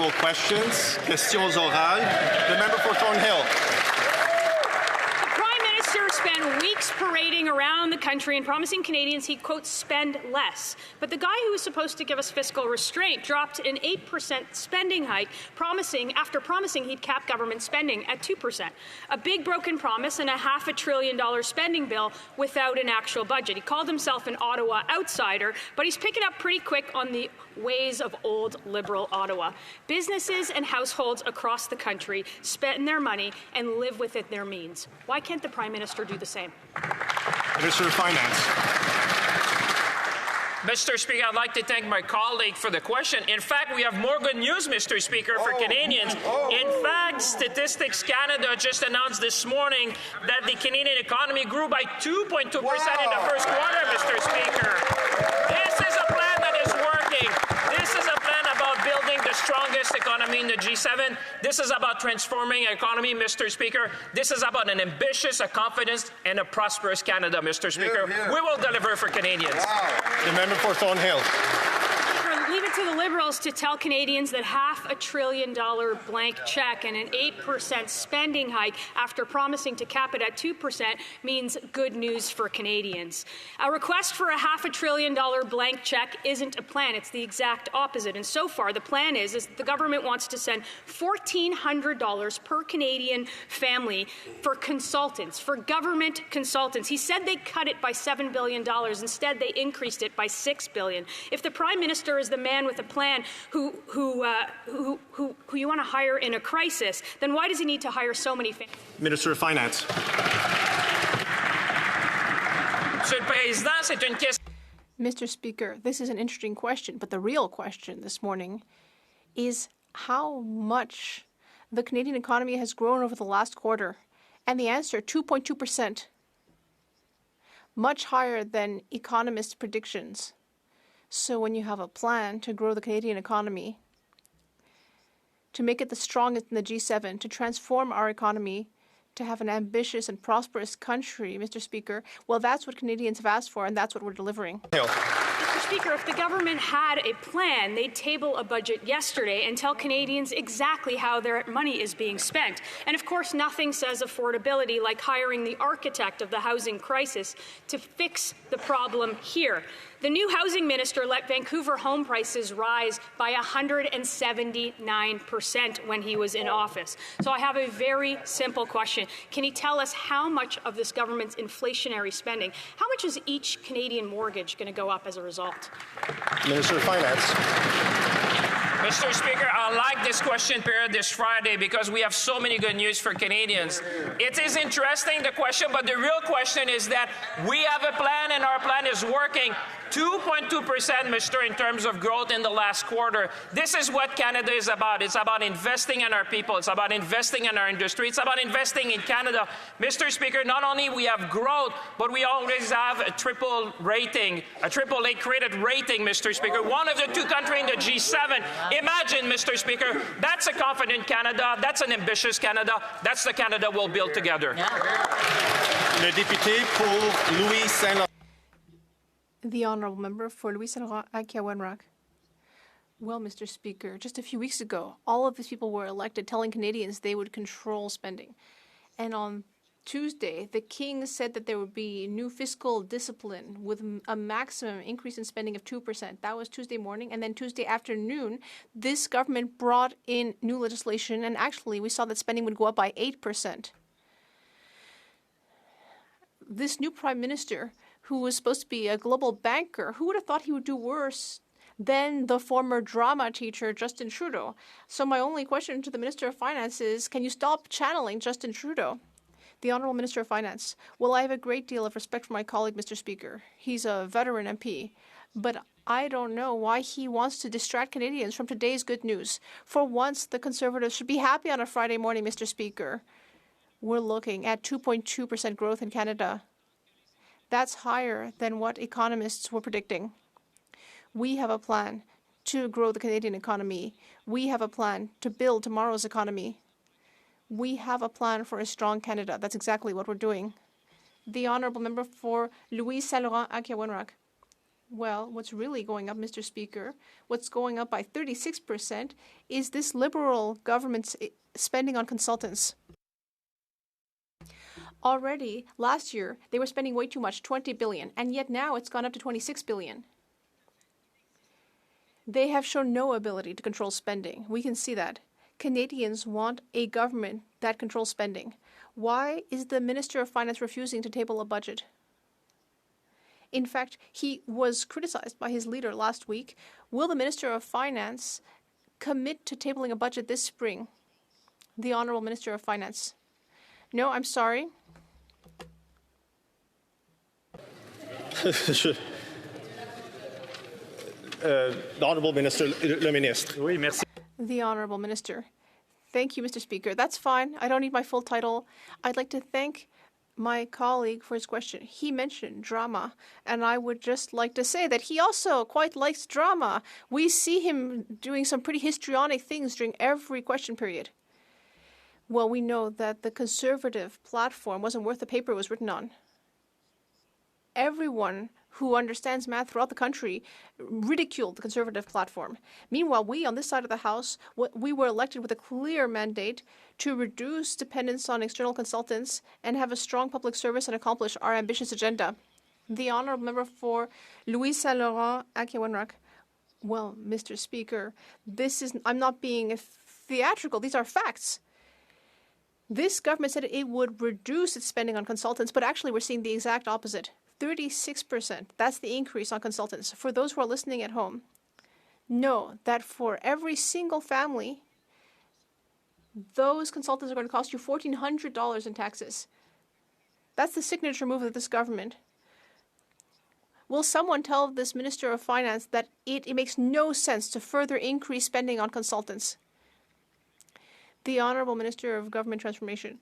Questions, questions orales. The member for Thornhill. The Prime Minister spent weeks parading around the country and promising Canadians he'd, quote, spend less. But the guy who was supposed to give us fiscal restraint dropped an 8% spending hike, after promising he'd cap government spending at 2%. A big broken promise and a $500 billion spending bill without an actual budget. He called himself an Ottawa outsider, but he's picking up pretty quick on the ways of old Liberal Ottawa. Businesses and households across the country spend their money and live within their means. Why can't the Prime Minister do the same? Minister of Finance. Mr. Speaker, I'd like to thank my colleague for the question. In fact, we have more good news, Mr. Speaker, for Canadians. In fact, Statistics Canada just announced this morning that the Canadian economy grew by 2.2% in the first quarter, Mr. Speaker. This is a plan that is working. This is a plan about building the strongest economy in the G7. This is about transforming our economy, Mr. Speaker. This is about an ambitious, a confident, and a prosperous Canada, Mr. Speaker. We will deliver for Canadians. The member for Thornhill. Leave it to the Liberals to tell Canadians that $500 billion blank cheque and an 8% spending hike after promising to cap it at 2% means good news for Canadians. A request for a $500 billion blank cheque isn't a plan. It's the exact opposite. And so far, the plan is the government wants to send $1,400 per Canadian family for consultants, for government consultants. He said they cut it by $7 billion. Instead, they increased it by $6 billion. If the Prime Minister is the man with a plan who you want to hire in a crisis, then why does he need to hire so many families? Minister of Finance. Mr. Speaker, this is an interesting question, but the real question this morning is how much the Canadian economy has grown over the last quarter. And the answer, 2.2%, much higher than economists' predictions. So when you have a plan to grow the Canadian economy, to make it the strongest in the G7, to transform our economy, to have an ambitious and prosperous country, Mr. Speaker, well, that's what Canadians have asked for, and that's what we're delivering. Mr. Speaker, if the government had a plan, they'd table a budget yesterday and tell Canadians exactly how their money is being spent. And of course, nothing says affordability like hiring the architect of the housing crisis to fix the problem here. The new housing minister let Vancouver home prices rise by 179% when he was in office. So I have a very simple question. Can he tell us how much of this government's inflationary spending, how much is each Canadian mortgage going to go up as a result? Minister of Finance. Mr. Speaker, I like this question period this Friday because we have so many good news for Canadians. It is interesting, the question, but the real question is that we have a plan and our plan is working. 2.2%, Mr., in terms of growth in the last quarter. This is what Canada is about. It's about investing in our people. It's about investing in our industry. It's about investing in Canada. Mr. Speaker, not only we have growth, but we always have a triple rating, a AAA credit rating, Mr. Speaker. One of the two countries in the G7. Imagine, Mr. Speaker, that's a confident Canada. That's an ambitious Canada. That's the Canada we'll build together. Le député pour Louis Saint-Laurent. The honourable member for Louis Saint-Laurent à Kiawenrock. Well, Mr. Speaker, just a few weeks ago, all of these people were elected telling Canadians they would control spending. And on Tuesday, the King said that there would be new fiscal discipline with a maximum increase in spending of 2%. That was Tuesday morning. And then Tuesday afternoon, this government brought in new legislation. And actually, we saw that spending would go up by 8%. This new Prime Minister, who was supposed to be a global banker, who would have thought he would do worse than the former drama teacher, Justin Trudeau? So my only question to the Minister of Finance is, can you stop channeling Justin Trudeau? The Honourable Minister of Finance. Well, I have a great deal of respect for my colleague, Mr. Speaker. He's a veteran MP. But I don't know why he wants to distract Canadians from today's good news. For once, the Conservatives should be happy on a Friday morning, Mr. Speaker. We're looking at 2.2% growth in Canada. That's higher than what economists were predicting. We have a plan to grow the Canadian economy. We have a plan to build tomorrow's economy. We have a plan for a strong Canada. That's exactly what we're doing. The honourable member for Louis Saint-Laurent à Kiawenrock. Well, what's really going up, Mr. Speaker, what's going up by 36% is this Liberal government's spending on consultants. Already, last year, they were spending way too much, 20 billion, and yet now it's gone up to 26 billion. They have shown no ability to control spending. We can see that. Canadians want a government that controls spending. Why is the Minister of Finance refusing to table a budget? In fact, he was criticized by his leader last week. Will the Minister of Finance commit to tabling a budget this spring? The Honourable Minister of Finance. No, I'm sorry. The Honourable Minister, le Ministre. Oui, merci. The Honourable Minister. Thank you, Mr. Speaker. That's fine. I don't need my full title. I'd like to thank my colleague for his question. He mentioned drama, and I would just like to say that he also quite likes drama. We see him doing some pretty histrionic things during every question period. Well, we know that the Conservative platform wasn't worth the paper it was written on. Everyone who understands math throughout the country ridiculed the Conservative platform. Meanwhile, we on this side of the House, we were elected with a clear mandate to reduce dependence on external consultants and have a strong public service and accomplish our ambitious agenda. The Honourable Member for Louis Saint Laurent, Akiwanrak. Well, Mr. Speaker, I'm not being theatrical. These are facts. This government said it would reduce its spending on consultants, but actually we're seeing the exact opposite. 36%. That's the increase on consultants. For those who are listening at home, know that for every single family, those consultants are going to cost you $1,400 in taxes. That's the signature move of this government. Will someone tell this Minister of Finance that it makes no sense to further increase spending on consultants? The Honourable Minister of Government Transformation.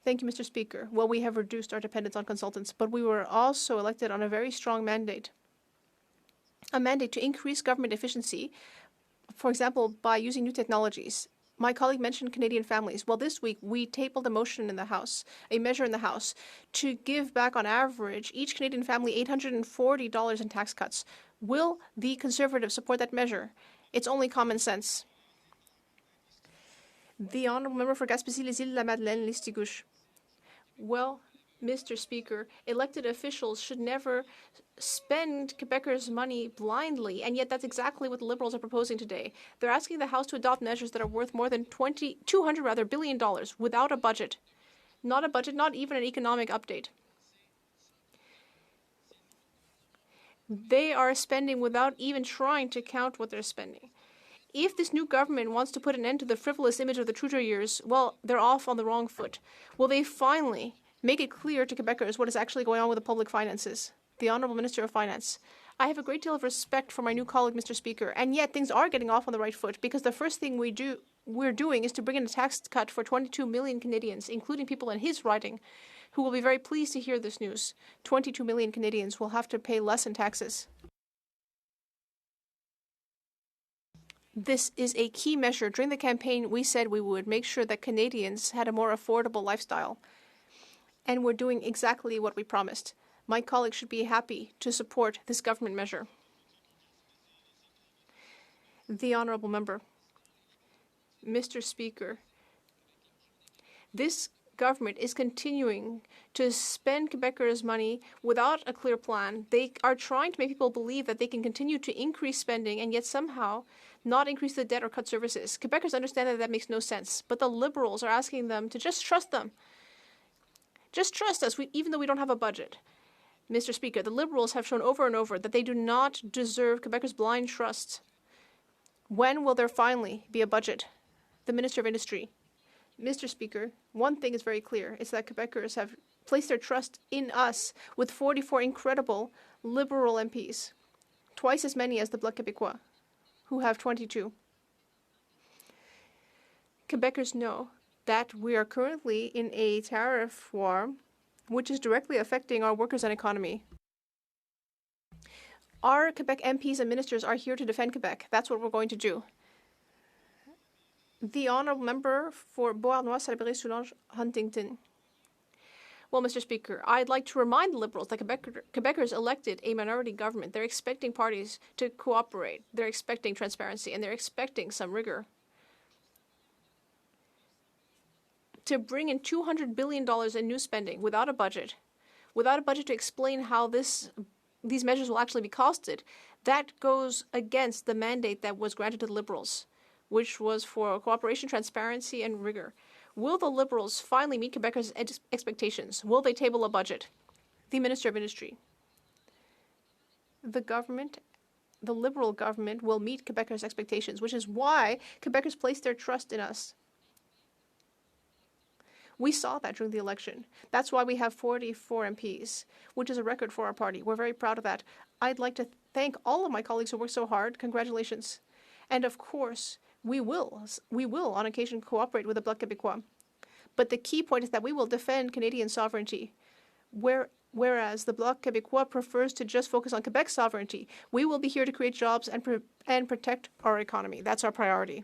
Thank you, Mr. Speaker. Well, we have reduced our dependence on consultants, but we were also elected on a very strong mandate. A mandate to increase government efficiency, for example, by using new technologies. My colleague mentioned Canadian families. Well, this week we tabled a motion in the House, a measure in the House, to give back on average each Canadian family $840 in tax cuts. Will the Conservatives support that measure? It's only common sense. The Honourable Member for Gaspésie-Les-Îles-La-Madeleine, Listigouche. Well, Mr. Speaker, elected officials should never spend Quebecers' money blindly, and yet that's exactly what the Liberals are proposing today. They're asking the House to adopt measures that are worth more than $200 billion without a budget. Not a budget, not even an economic update. They are spending without even trying to count what they're spending. If this new government wants to put an end to the frivolous image of the Trudeau years, well, they're off on the wrong foot. Will they finally make it clear to Quebecers what is actually going on with the public finances? The Honourable Minister of Finance. I have a great deal of respect for my new colleague, Mr. Speaker, and yet things are getting off on the right foot because the first thing we're doing is to bring in a tax cut for 22 million Canadians, including people in his riding, who will be very pleased to hear this news. 22 million Canadians will have to pay less in taxes. This is a key measure. During the campaign, we said we would make sure that Canadians had a more affordable lifestyle. And we're doing exactly what we promised. My colleagues should be happy to support this government measure. The Honourable Member. Mr. Speaker, this government is continuing to spend Quebecers' money without a clear plan. They are trying to make people believe that they can continue to increase spending and yet somehow not increase the debt or cut services. Quebecers understand that makes no sense, but the Liberals are asking them to just trust them. Just trust us, even though we don't have a budget. Mr. Speaker, the Liberals have shown over and over that they do not deserve Quebecers' blind trust. When will there finally be a budget? The Minister of Industry. Mr. Speaker, one thing is very clear. It's that Quebecers have placed their trust in us with 44 incredible Liberal MPs, twice as many as the Bloc Québécois, who have 22. Quebecers know that we are currently in a tariff war which is directly affecting our workers and economy. Our Quebec MPs and ministers are here to defend Quebec. That's what we're going to do. The Honourable Member for Beauharnois, Salaberry, Soulanges, Huntington. Well, Mr. Speaker, I'd like to remind the Liberals that Quebecers elected a minority government. They're expecting parties to cooperate. They're expecting transparency, and they're expecting some rigor. To bring in $200 billion in new spending without a budget to explain how these measures will actually be costed, that goes against the mandate that was granted to the Liberals, which was for cooperation, transparency, and rigor. Will the Liberals finally meet Quebecers' expectations? Will they table a budget? The Minister of Industry. The Liberal government will meet Quebecers' expectations, which is why Quebecers place their trust in us. We saw that during the election. That's why we have 44 MPs, which is a record for our party. We're very proud of that. I'd like to thank all of my colleagues who worked so hard. Congratulations. And of course, we will on occasion cooperate with the Bloc Québécois. But the key point is that we will defend Canadian sovereignty, whereas the Bloc Québécois prefers to just focus on Quebec's sovereignty. We will be here to create jobs and protect our economy. That's our priority.